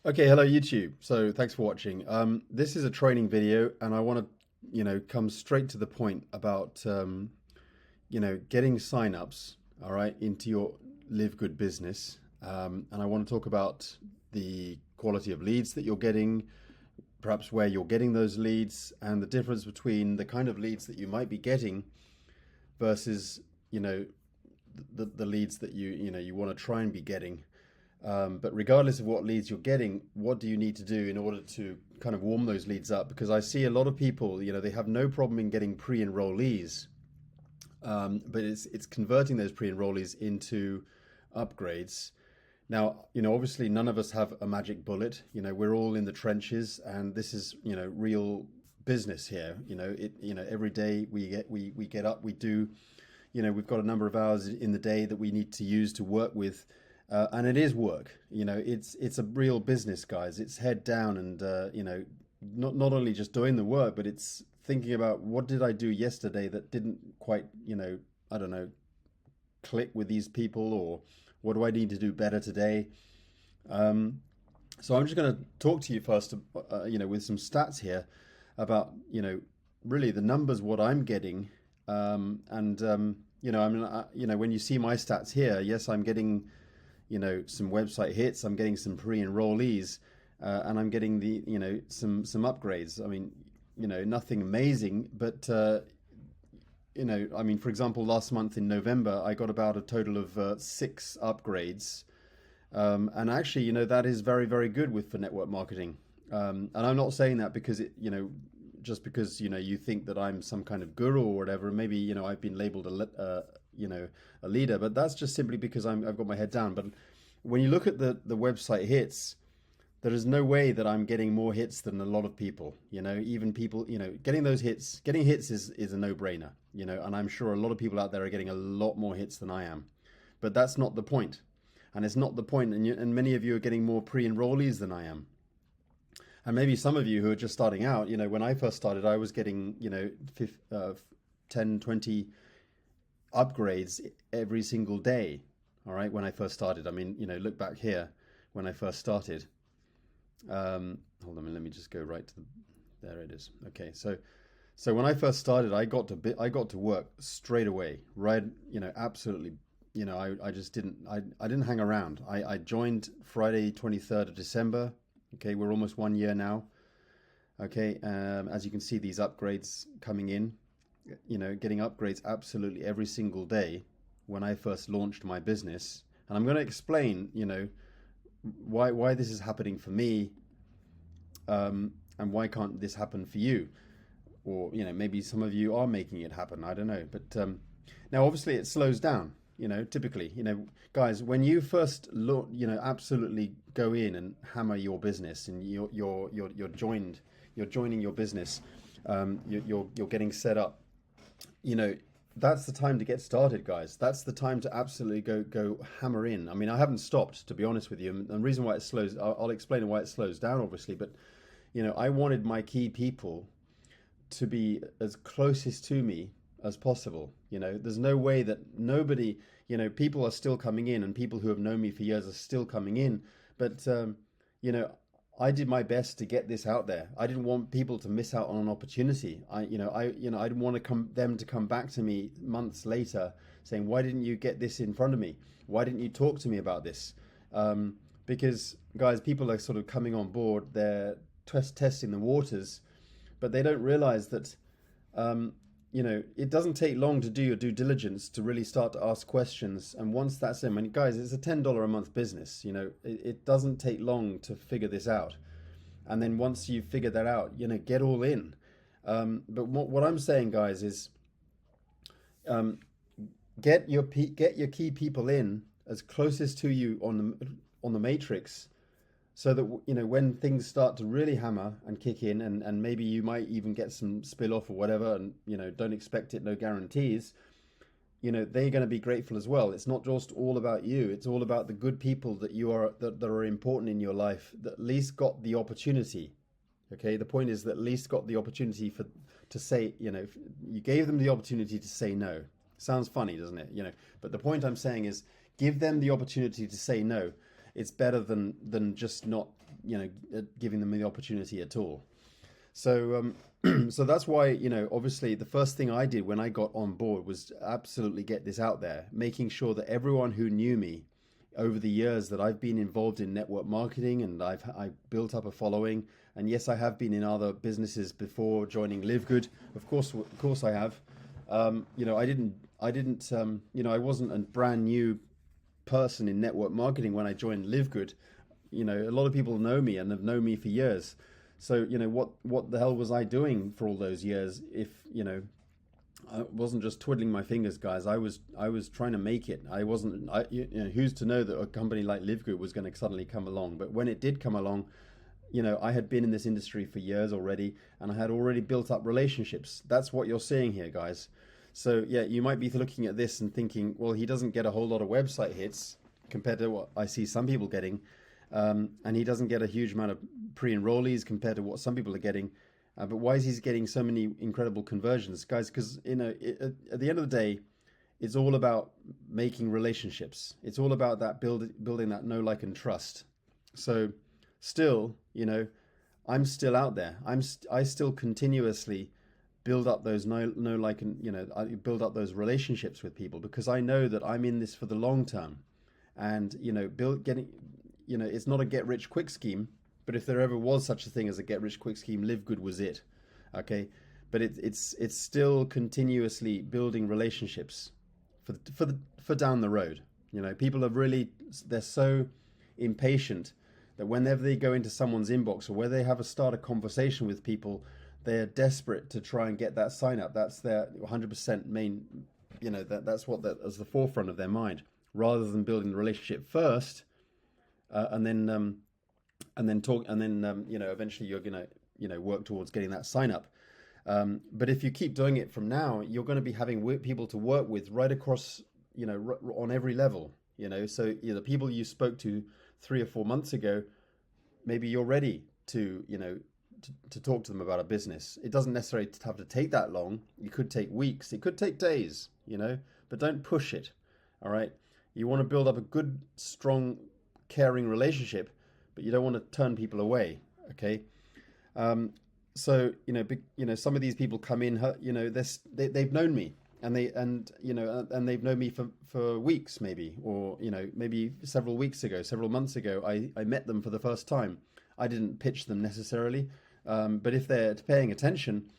Okay, hello YouTube. So thanks for watching. This is a training video, and I want to, come straight to the point about, getting signups, all right, into your LiveGood business. And I want to talk about the quality of leads that you're getting, perhaps where you're getting those leads, and the difference between the kind of leads that you might be getting versus, the leads that you want to try and be getting. But regardless of what leads you're getting, what do you need to do in order to kind of warm those leads up? Because I see a lot of people, they have no problem in getting pre-enrollees, but it's converting those pre-enrollees into upgrades. Now, obviously none of us have a magic bullet. We're all in the trenches, and this is, real business here. Every day we get up, we do, we've got a number of hours in the day that we need to use to work with. And it is work, it's a real business, guys. It's head down and, not only just doing the work, but it's thinking about what did I do yesterday that didn't quite, I don't know, click with these people, or what do I need to do better today? So I'm just going to talk to you first, with some stats here about, really the numbers, what I'm getting. When you see my stats here, yes, I'm getting some website hits, I'm getting some pre-enrollees, and I'm getting some upgrades. I mean, nothing amazing, but for example, last month in November, I got about a total of 6 upgrades. And actually, that is very, very good for network marketing. And I'm not saying that because just because, you think that I'm some kind of guru or whatever. Maybe, I've been labeled a leader, but that's just simply because I've got my head down. But when you look at the website hits, there is no way that I'm getting more hits than a lot of people. Even people, getting those hits, getting hits is a no-brainer. And I'm sure a lot of people out there are getting a lot more hits than I am. But that's not the point, and it's not the point. And many of you are getting more pre-enrollees than I am. And maybe some of you who are just starting out, when I first started, I was getting 10, 20 upgrades every single day. All right, when I first started. Look back here when I first started. Hold on, let me just go right to there it is. Okay, so when I first started, I got to work straight away, right? Absolutely. I just didn't hang around. I joined Friday 23rd of December. Okay, we're almost 1 year now. Okay, as you can see, these upgrades coming in. Getting upgrades absolutely every single day when I first launched my business. And I'm going to explain, why this is happening for me, and why can't this happen for you? Or, maybe some of you are making it happen. I don't know. But now, obviously, it slows down. Typically, guys, when you first look, absolutely go in and hammer your business, and you're joining your business, you're getting set up. That's the time to get started, guys. That's the time to absolutely go hammer in. I haven't stopped, to be honest with you. And the reason why it slows, I'll explain why it slows down, obviously. But, I wanted my key people to be as closest to me as possible. There's no way that nobody, people are still coming in, and people who have known me for years are still coming in. But, I did my best to get this out there. I didn't want people to miss out on an opportunity. I didn't want them to come back to me months later saying, "Why didn't you get this in front of me? Why didn't you talk to me about this?" Because, guys, people are sort of coming on board. They're testing the waters, but they don't realize that, it doesn't take long to do your due diligence to really start to ask questions. And once that's in, guys, it's a $10 a month business. It doesn't take long to figure this out. And then once you figure that out, get all in. But what I'm saying, guys, is get your key people in as closest to you on the matrix, so that when things start to really hammer and kick in, and maybe you might even get some spill off or whatever, and don't expect it, no guarantees, they're going to be grateful as well. It's not just all about you. It's all about the good people that are important in your life, that at least got the opportunity. Okay, the point is that at least got the opportunity to say, you gave them the opportunity to say no. Sounds funny, doesn't it? But the point I'm saying is, give them the opportunity to say no. It's better than just not, giving them the opportunity at all. So so that's why, obviously the first thing I did when I got on board was absolutely get this out there, making sure that everyone who knew me over the years that I've been involved in network marketing, and I built up a following. And yes, I have been in other businesses before joining LiveGood. Of course I have. I wasn't a brand new person in network marketing when I joined LiveGood. A lot of people know me and have known me for years. So, what the hell was I doing for all those years if, I wasn't just twiddling my fingers, guys. I was trying to make it. I wasn't, who's to know that a company like LiveGood was going to suddenly come along? But when it did come along, I had been in this industry for years already, and I had already built up relationships. That's what you're seeing here, guys. So yeah, you might be looking at this and thinking, well, he doesn't get a whole lot of website hits compared to what I see some people getting. And he doesn't get a huge amount of pre-enrollees compared to what some people are getting. But why is he getting so many incredible conversions, guys? Because at the end of the day, it's all about making relationships. It's all about that building that know, like, and trust. So still, I'm still out there. I still continuously build up those know, like, and I build up those relationships with people, because I know that I'm in this for the long term. And it's not a get rich quick scheme. But if there ever was such a thing as a get-rich-quick scheme, LiveGood was it, okay? But it's still continuously building relationships for down the road. People are they're so impatient that whenever they go into someone's inbox or where they start a conversation with people, they're desperate to try and get that sign up. That's their 100% main, that's what as the forefront of their mind, rather than building the relationship first, and then eventually you're gonna work towards getting that sign up. But if you keep doing it from now, you're going to be having people to work with right across, on every level. So the people you spoke to 3 or 4 months ago, maybe you're ready to to talk to them about a business. It doesn't necessarily have to take that long. It could take weeks. It could take days. But don't push it. All right. You want to build up a good, strong, caring relationship, but you don't want to turn people away, okay? So some of these people come in, they've known me, and they've known me for weeks, maybe, or maybe several months ago, I met them for the first time. I didn't pitch them necessarily, but if they're paying attention,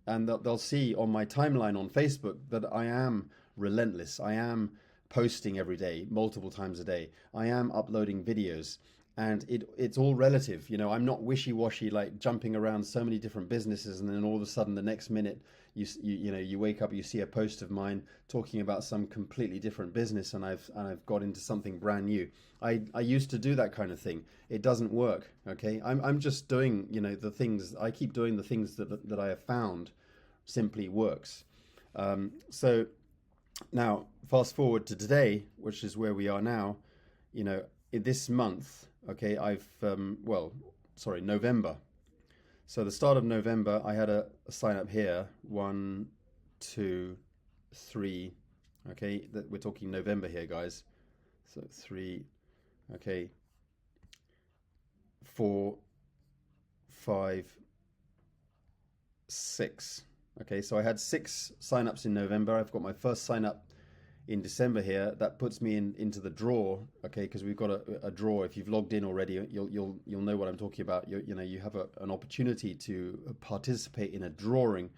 and they'll see on my timeline on Facebook that I am relentless. I am posting every day, multiple times a day. I am uploading videos. And it's all relative. I'm not wishy-washy, like jumping around so many different businesses, and then all of a sudden the next minute you wake up, you see a post of mine talking about some completely different business, and I've got into something brand new. I used to do that kind of thing. It doesn't work. Okay, I'm just doing the things. I keep doing the things that I have found simply works. So now fast forward to today, which is where we are now. In this month. Okay, November. So the start of November, I had a sign up here. 1, 2, 3. Okay, we're talking November here, guys. So 3. Okay. 4, 5, 6. Okay, so I had 6 sign-ups in November. I've got my first sign-up in December here. That puts me into the draw, okay, because we've got a draw. If you've logged in already, you'll know what I'm talking about. You have an opportunity to participate in a drawing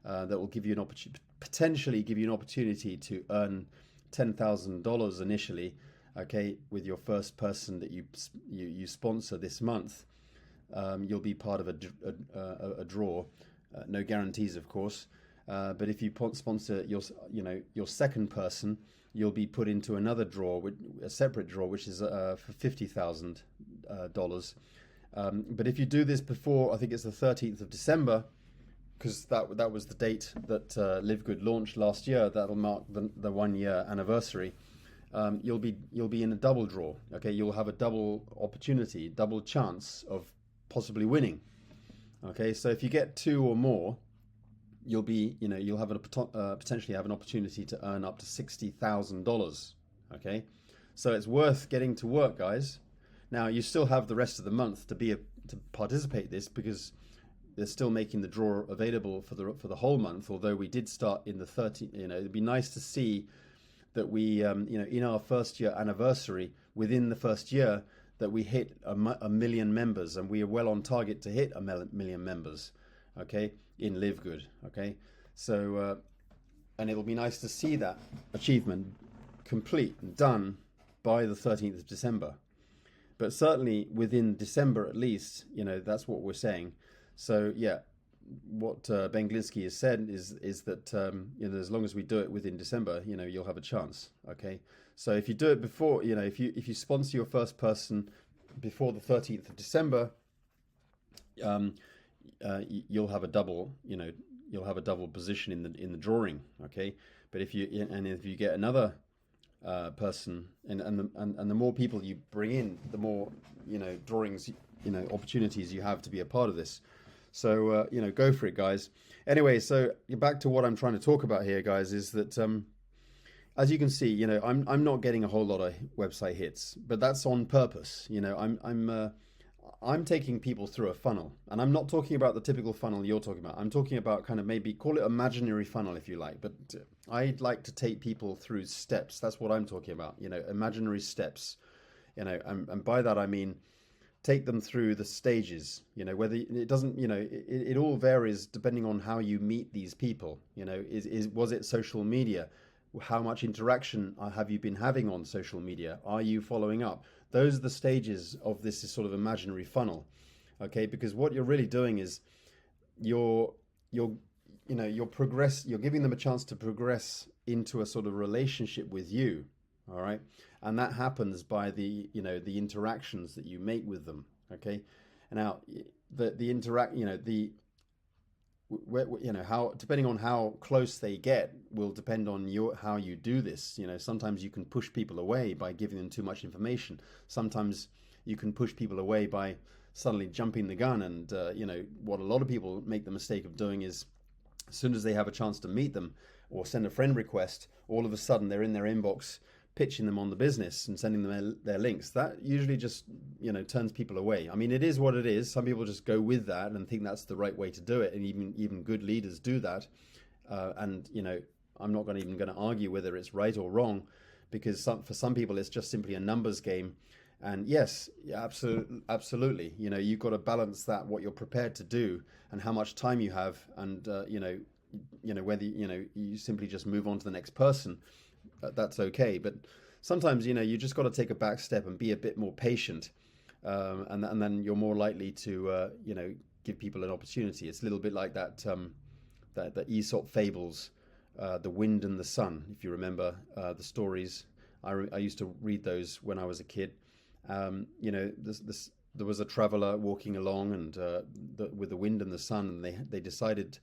that will give you potentially give you an opportunity to earn $10,000 initially, okay, with your first person that you sponsor this month. You'll be part of a draw. No guarantees, of course. But if you sponsor your second person, you'll be put into another draw, a separate draw, which is for $50,000. But if you do this before, I think it's the 13th of December, because that was the date that LiveGood launched last year. That'll mark the 1-year anniversary. You'll be in a double draw. Okay, you'll have a double opportunity, double chance of possibly winning. Okay, so if you get 2 or more, you'll have potentially have an opportunity to earn up to $60,000. Okay, so it's worth getting to work, guys. Now you still have the rest of the month to participate this, because they're still making the draw available for the whole month. Although we did start in the 13th, it'd be nice to see that we, in our first year anniversary, within the first year, that we hit a million members, and we are well on target to hit a million members, okay, in LiveGood, okay. So, and it'll be nice to see that achievement complete and done by the 13th of December. But certainly within December at least, that's what we're saying. So yeah, what Ben Glinsky has said is that as long as we do it within December, you'll have a chance. Okay, so if you do it before, if you sponsor your first person before the 13th of December, you'll have a double. You'll have a double position in the drawing. Okay, but if you get another person, and the more people you bring in, the more drawings, opportunities you have to be a part of this. So go for it, guys. Anyway, so back to what I'm trying to talk about here, guys, is that as you can see, I'm not getting a whole lot of website hits, but that's on purpose. I'm taking people through a funnel, and I'm not talking about the typical funnel you're talking about. I'm talking about kind of, maybe call it imaginary funnel if you like, but I'd like to take people through steps. That's what I'm talking about, imaginary steps, and by that I mean take them through the stages, whether it doesn't, it all varies depending on how you meet these people. Was it social media? How much interaction have you been having on social media? Are you following up? Those are the stages of this sort of imaginary funnel, okay? Because what you're really doing is you're giving them a chance to progress into a sort of relationship with you, all right? And that happens by the interactions that you make with them, okay? Now how, depending on how close they get, will depend on how you do this. Sometimes you can push people away by giving them too much information. Sometimes you can push people away by suddenly jumping the gun. And what a lot of people make the mistake of doing is, as soon as they have a chance to meet them or send a friend request, all of a sudden they're in their inbox pitching them on the business and sending them their links. That usually just turns people away. I mean, it is what it is. Some people just go with that and think that's the right way to do it, and even good leaders do that. And I'm not even going to argue whether it's right or wrong, because for some people it's just simply a numbers game. And yes, absolutely, you've got to balance that, what you're prepared to do and how much time you have, and whether you simply just move on to the next person. That's okay, but sometimes you just got to take a back step and be a bit more patient, and then you're more likely to give people an opportunity. It's a little bit like that Aesop fables, the wind and the sun. If you remember the stories, I used to read those when I was a kid. There was a traveler walking along, and with the wind and the sun, and they decided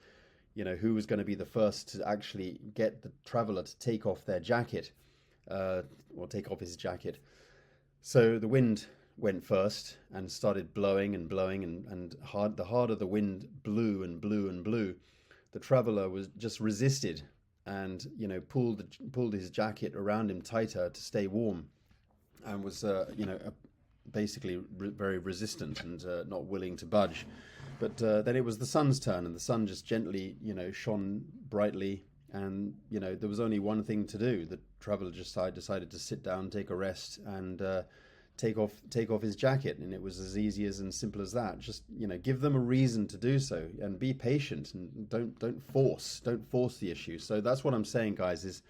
who was going to be the first to actually get the traveler to take off their jacket, or take off his jacket. So the wind went first and started blowing and blowing, and the harder the wind blew and blew and blew, the traveler was just resisted and pulled his jacket around him tighter to stay warm, and was basically very resistant and not willing to budge. But then it was the sun's turn, and the sun just gently, shone brightly, and there was only one thing to do. The traveler just decided to sit down, take a rest, and take off his jacket, and it was as easy and simple as that. Just give them a reason to do so, and be patient, and don't force the issue. So that's what I'm saying, guys. Is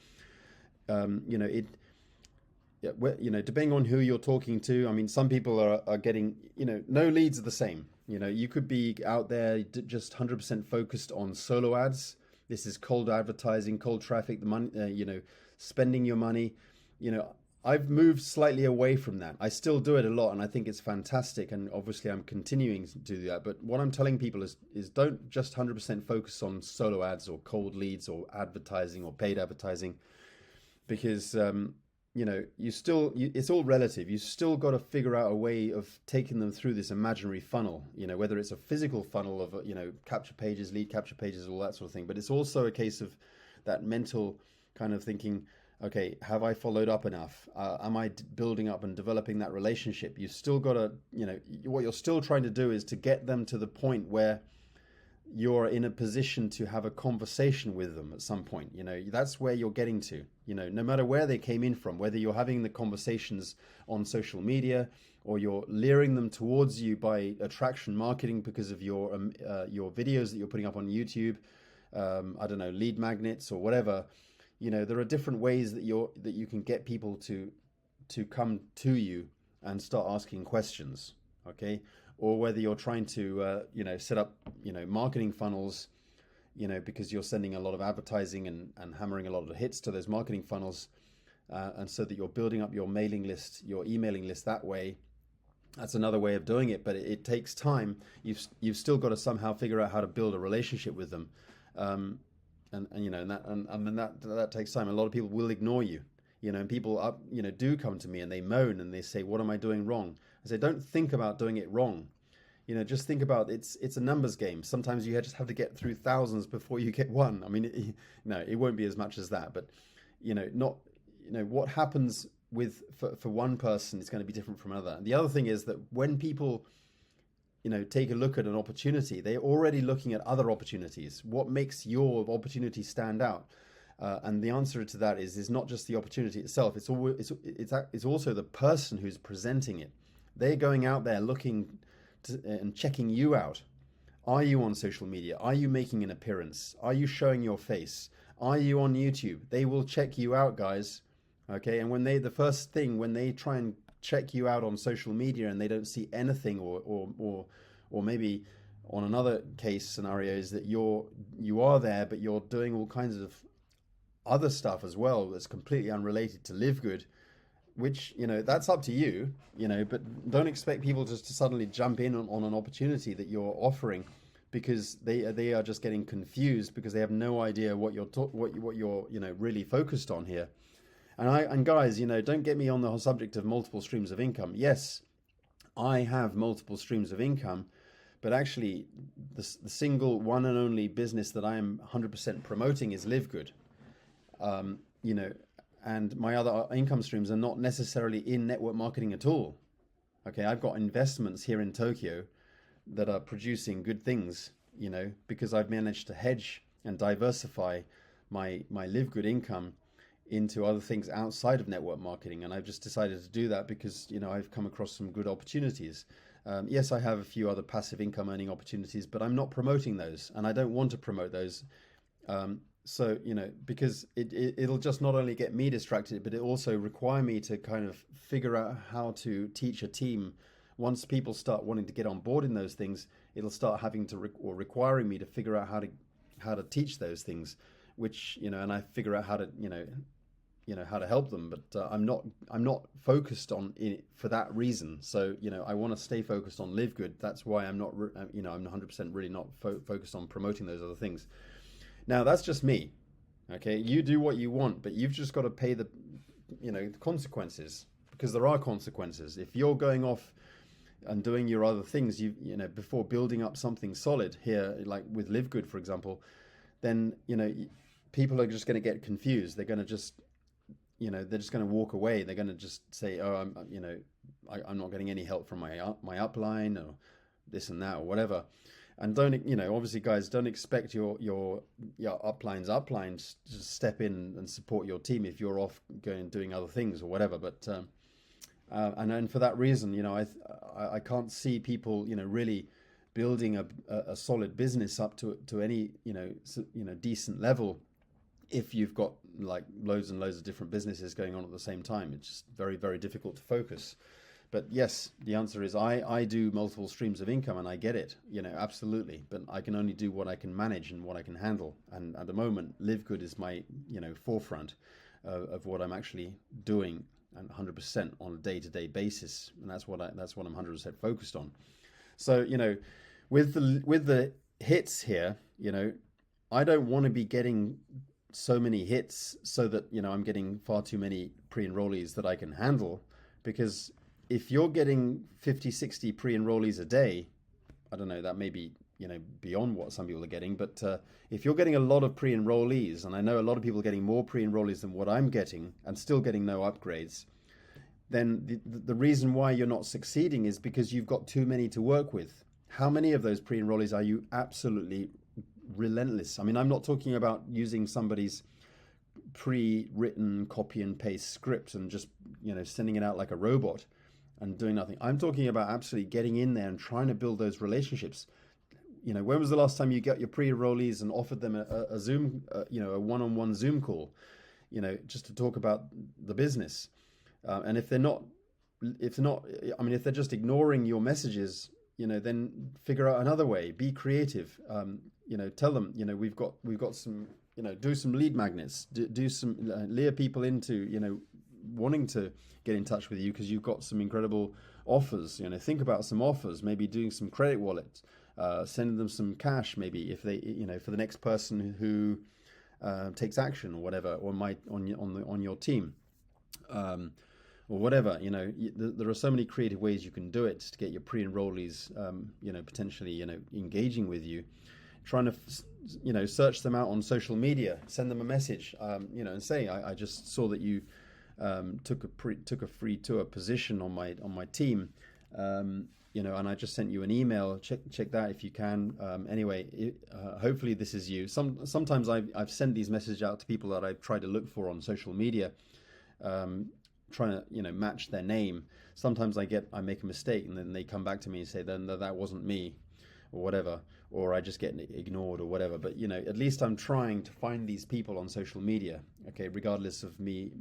depending on who you're talking to. I mean, some people are getting, no leads are the same. You could be out there just 100% focused on solo ads. This is cold advertising, cold traffic, the money, spending your money. I've moved slightly away from that. I still do it a lot, and I think it's fantastic. And obviously I'm continuing to do that. But what I'm telling people is don't just 100% focus on solo ads or cold leads or advertising or paid advertising, because it's all relative. You still got to figure out a way of taking them through this imaginary funnel, whether it's a physical funnel of, capture pages, lead capture pages, all that sort of thing. But it's also a case of that mental kind of thinking, Okay, have I followed up enough? Am I building up and developing that relationship? You still got to, what you're still trying to do is to get them to the point where you're in a position to have a conversation with them at some point. That's where you're getting to, no matter where they came in from, whether you're having the conversations on social media or you're luring them towards you by attraction marketing because of your videos that you're putting up on YouTube, I don't know, lead magnets or whatever. There are different ways that you can get people to come to you and start asking questions, okay? Or whether you're trying to set up marketing funnels, because you're sending a lot of advertising and hammering a lot of hits to those marketing funnels, and so that you're building up your mailing list, your emailing list that way. That's another way of doing it, but it takes time. You've still got to somehow figure out how to build a relationship with them. And that takes time. A lot of people will ignore you, and people do come to me and they moan and they say, what am I doing wrong? I say, don't think about doing it wrong. Just think about it's a numbers game. Sometimes you just have to get through thousands before you get one. I mean, it won't be as much as that, but what happens for one person is going to be different from another. And the other thing is that when people take a look at an opportunity, they're already looking at other opportunities. What makes your opportunity stand out? And the answer to that is not just the opportunity itself. It's also the person who's presenting it. They're going out there looking and checking you out. Are you on social media? Are you making an appearance? Are you showing your face? Are you on YouTube? They will check you out, guys. Okay, and when they try and check you out on social media and they don't see anything, or maybe on another case scenario is that you are there, but you're doing all kinds of other stuff as well that's completely unrelated to LiveGood, which that's up to you, but don't expect people just to suddenly jump in on an opportunity that you're offering, because they are just getting confused because they have no idea what you're really focused on here. And guys, don't get me on the subject of multiple streams of income. Yes, I have multiple streams of income, but actually the single one and only business that I am 100% promoting is LiveGood. And my other income streams are not necessarily in network marketing at all. Okay, I've got investments here in Tokyo that are producing good things, because I've managed to hedge and diversify my LiveGood income into other things outside of network marketing. And I've just decided to do that because, I've come across some good opportunities. Yes, I have a few other passive income earning opportunities, but I'm not promoting those, and I don't want to promote those. So, because it'll just not only get me distracted, but it also require me to kind of figure out how to teach a team. Once people start wanting to get on board in those things, it'll start having to requiring me to figure out how to teach those things, which, and I figure out how to, how to help them, but I'm not focused on it for that reason. So, I want to stay focused on LiveGood. That's why I'm not, I'm 100% really not focused on promoting those other things. Now, that's just me. Okay, you do what you want, but you've just got to pay the consequences, because there are consequences. If you're going off and doing your other things, before building up something solid here, like with LiveGood, for example, then people are just going to get confused. They're going to just they're just going to walk away. They're going to just say, oh, I'm not getting any help from my upline or this and that or whatever. And don't, obviously, guys, don't expect your uplines to step in and support your team if you're off going doing other things or whatever. But and then for that reason, I can't see people really building a solid business up to any decent level if you've got like loads and loads of different businesses going on at the same time. It's just very, very difficult to focus. But yes, the answer is I do multiple streams of income, and I get it, absolutely. But I can only do what I can manage and what I can handle. And at the moment, LiveGood is my, forefront of what I'm actually doing, and 100% on a day-to-day basis. And that's what I'm 100% focused on. So, with the hits here, I don't want to be getting so many hits so that, I'm getting far too many pre-enrollees that I can handle, because if you're getting 50, 60 pre-enrollees a day, I don't know, that may be, beyond what some people are getting. But if you're getting a lot of pre-enrollees, and I know a lot of people are getting more pre-enrollees than what I'm getting and still getting no upgrades, then the reason why you're not succeeding is because you've got too many to work with. How many of those pre-enrollees are you absolutely relentless? I mean, I'm not talking about using somebody's pre-written copy and paste script and just, sending it out like a robot and doing nothing. I'm talking about absolutely getting in there and trying to build those relationships. When was the last time you got your pre-enrollees and offered them a Zoom, a one-on-one Zoom call, just to talk about the business? And if they're just ignoring your messages, then figure out another way. Be creative. Tell them, we've got some, do some lead magnets. Do some lure people into, wanting to get in touch with you because you've got some incredible offers. Think about some offers. Maybe doing some credit wallets, sending them some cash. Maybe if they, for the next person who takes action or whatever, or on your team. Or whatever, there are so many creative ways you can do it to get your pre-enrollees, potentially, engaging with you, trying to, search them out on social media, send them a message, and say, I just saw that you took a free tour position on my team, and I just sent you an email. Check that if you can. Anyway, hopefully this is you. Sometimes I've sent these messages out to people that I've tried to look for on social media. Trying to match their name. Sometimes I make a mistake and then they come back to me and say then that wasn't me or whatever, or I just get ignored or whatever. But at least I'm trying to find these people on social media, okay, regardless of me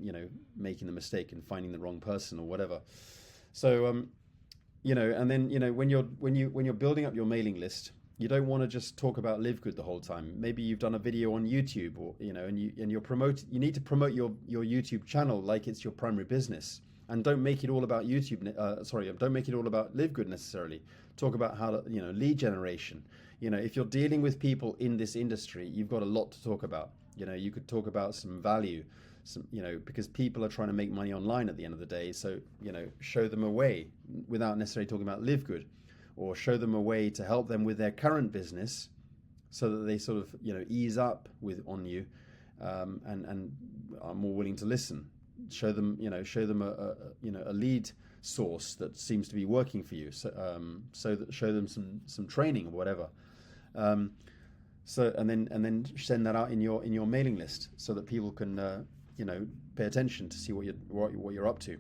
making the mistake and finding the wrong person or whatever. So and then when you're building up your mailing list, you don't want to just talk about LiveGood the whole time. Maybe you've done a video on YouTube, or you need to promote your YouTube channel like it's your primary business, and don't make it all about YouTube. Don't make it all about LiveGood necessarily. Talk about how to, lead generation. If you're dealing with people in this industry, you've got a lot to talk about. You could talk about some value, because people are trying to make money online at the end of the day. So show them a way without necessarily talking about LiveGood. Or show them a way to help them with their current business, so that they sort of ease up on you, and are more willing to listen. Show them a lead source that seems to be working for you. So that show them some training or whatever. And then send that out in your mailing list so that people can pay attention to see what you're up to.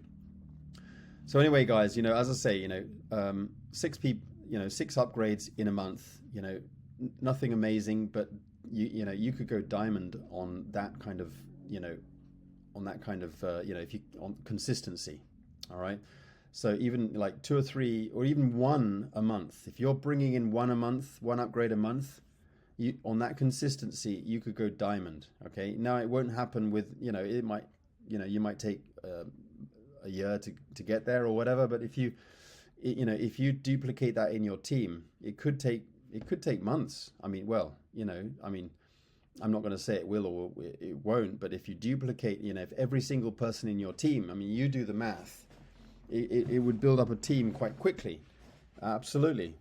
So anyway, guys, as I say, 6 upgrades in a month, nothing amazing, but you could go diamond on that kind of, if you on consistency. All right. So even like 2 or 3 or even 1 a month, if you're bringing in 1 a month, 1 upgrade a month, on that consistency, you could go diamond. Okay. Now it won't happen with, it might, you might take, a year to get there or whatever, but if you duplicate that in your team, it could take months. I mean, I'm not going to say it will or it won't, but if you duplicate, if every single person in your team, you do the math, it would build up a team quite quickly. Absolutely.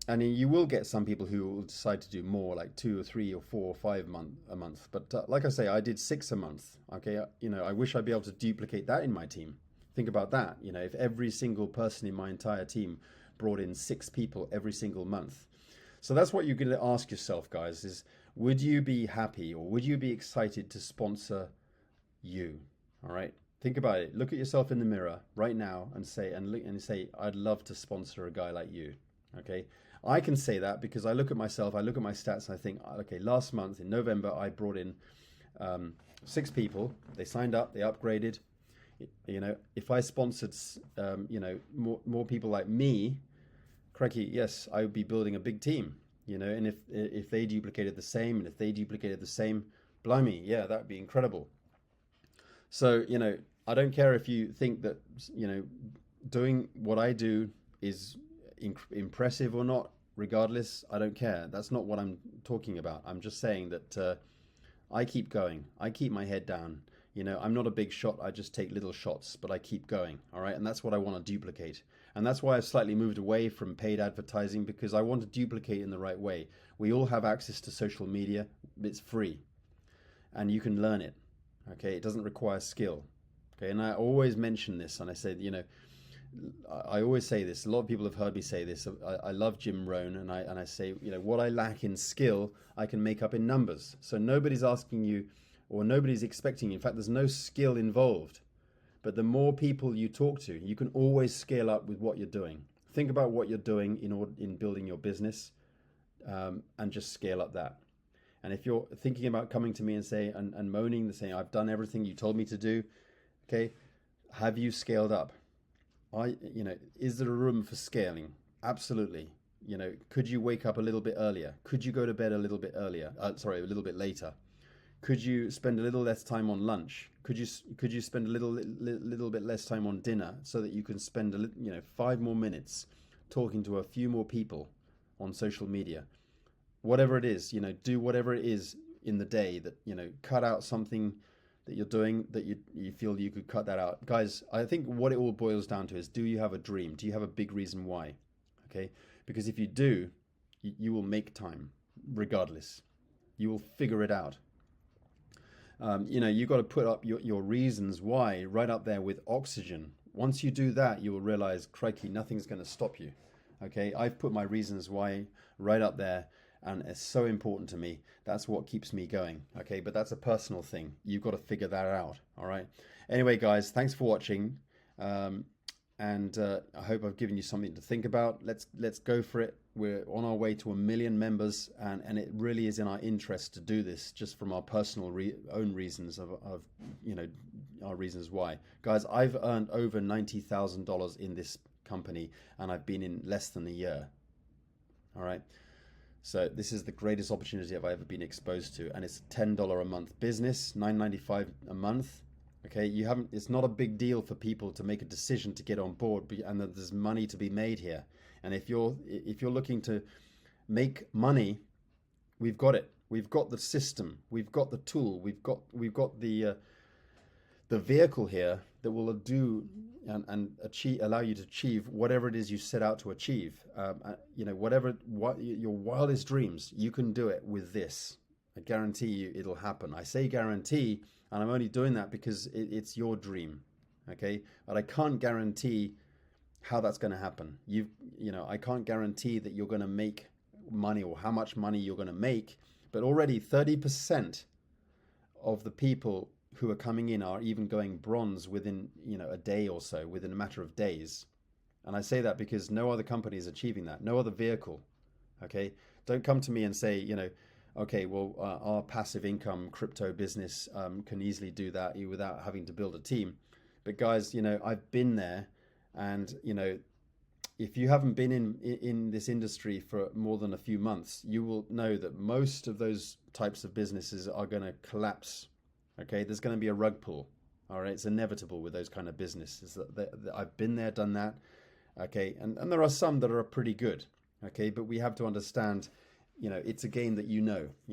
And you will get some people who will decide to do more, like 2 or 3 or 4 or 5 a month. But like I say, I did 6 a month. Okay, I wish I'd be able to duplicate that in my team. Think about that. If every single person in my entire team brought in 6 people every single month. So that's what you're going to ask yourself, guys, is would you be happy or would you be excited to sponsor you? All right. Think about it. Look at yourself in the mirror right now and say, I'd love to sponsor a guy like you. Okay. I can say that because I look at myself, I look at my stats, and I think, okay, last month in November, I brought in 6 people. They signed up, they upgraded. If I sponsored, more people like me, cracky, yes, I would be building a big team. And if they duplicated the same, and if they duplicated the same, blimey, yeah, that'd be incredible. So, I don't care if you think that, doing what I do is impressive or not. Regardless, I don't care. That's not what I'm talking about. I'm just saying that I keep going. I keep my head down. I'm not a big shot. I just take little shots, but I keep going. All right. And that's what I want to duplicate. And that's why I've slightly moved away from paid advertising, because I want to duplicate in the right way. We all have access to social media. It's free and you can learn it. Okay, it doesn't require skill. Okay, and I always mention this, and I say, I always say this. A lot of people have heard me say this. I love Jim Rohn, and I say, what I lack in skill, I can make up in numbers. So nobody's asking you, or nobody's expecting you. In fact, there's no skill involved. But the more people you talk to, you can always scale up with what you're doing. Think about what you're doing in building your business, and just scale up that. And if you're thinking about coming to me and moaning and saying, I've done everything you told me to do, okay, have you scaled up? Is there a room for scaling? Absolutely. Could you wake up a little bit earlier? Could you go to bed a little bit earlier? A little bit later. Could you spend a little less time on lunch? Could you spend a little bit less time on dinner, so that you can spend 5 more minutes talking to a few more people on social media? Whatever it is, do whatever it is in the day that, cut out something that you're doing that you feel you could cut that out. Guys, I think what it all boils down to is, do you have a dream? Do you have a big reason why? Okay? Because if you do, you will make time regardless. You will figure it out. You've got to put up your reasons why right up there with oxygen. Once you do that, you will realize, crikey, nothing's going to stop you. Okay? I've put my reasons why right up there, and it's so important to me. That's what keeps me going. Okay, but that's a personal thing. You've got to figure that out. All right. Anyway, guys, thanks for watching, and I hope I've given you something to think about. Let's go for it. We're on our way to 1 million members, and it really is in our interest to do this, just from our personal own reasons of our reasons why. Guys, I've earned over $90,000 in this company, and I've been in less than a year. All right. So this is the greatest opportunity I've ever been exposed to, and it's a $10 a month business, $9.95 a month. Okay, it's not a big deal for people to make a decision to get on board, and that there's money to be made here. And if you're looking to make money, we've got it. We've got the system. We've got the tool. We've got the vehicle here that will do and allow you to achieve whatever it is you set out to achieve. What your wildest dreams, you can do it with this. I guarantee you it'll happen. I say guarantee, and I'm only doing that because it's your dream. Okay, but I can't guarantee how that's going to happen. I can't guarantee that you're going to make money or how much money you're going to make. But already 30% of the people who are coming in are even going bronze within a day or so, within a matter of days. And I say that because no other company is achieving that, no other vehicle. Okay, don't come to me and say, okay, well, our passive income crypto business can easily do that without having to build a team. But guys, I've been there, and if you haven't been in this industry for more than a few months, you will know that most of those types of businesses are going to collapse. Okay, there's going to be a rug pull. All right, it's inevitable with those kind of businesses. I've been there, done that. Okay, and there are some that are pretty good. Okay, but we have to understand, it's a game that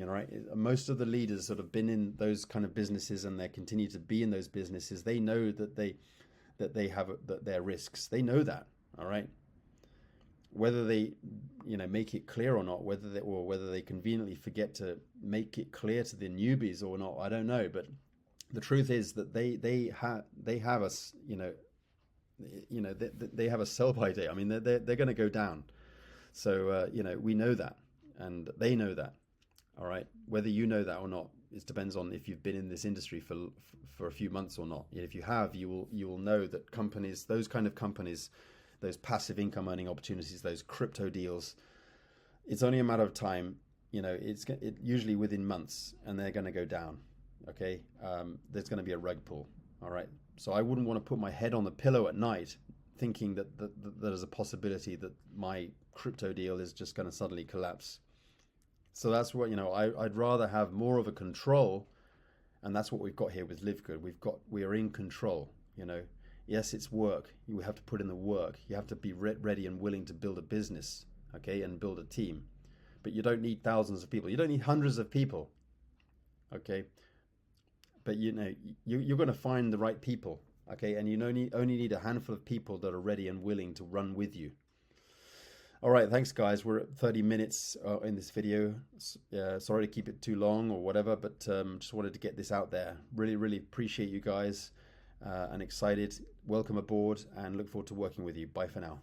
right? Most of the leaders that have been in those kind of businesses, and they continue to be in those businesses, they know that they have their risks. They know that. All right. Whether they, make it clear or not, whether they conveniently forget to make it clear to the newbies or not, I don't know. But the truth is that they have us, they have a sell-by date. I mean, they're going to go down. So we know that, and they know that. All right. Whether you know that or not, it depends on if you've been in this industry for a few months or not. If you have, you will know that companies, those kind of companies, those passive income earning opportunities, those crypto deals, it's only a matter of time. It's usually within months, and they're going to go down. Okay, there's going to be a rug pull. All right, so I wouldn't want to put my head on the pillow at night thinking that there's a possibility that my crypto deal is just going to suddenly collapse. So that's what I'd rather have more of a control, and that's what we've got here with LiveGood. We are in control. Yes, it's work. You have to put in the work. You have to be ready and willing to build a business, okay, and build a team. But you don't need thousands of people. You don't need hundreds of people, okay? But you're going to find the right people, Okay, and you only need a handful of people that are ready and willing to run with you. All right, thanks guys. We're at 30 minutes in this video. Sorry to keep it too long or whatever, but just wanted to get this out there. Really, really appreciate you guys and excited. Welcome aboard and look forward to working with you. Bye for now.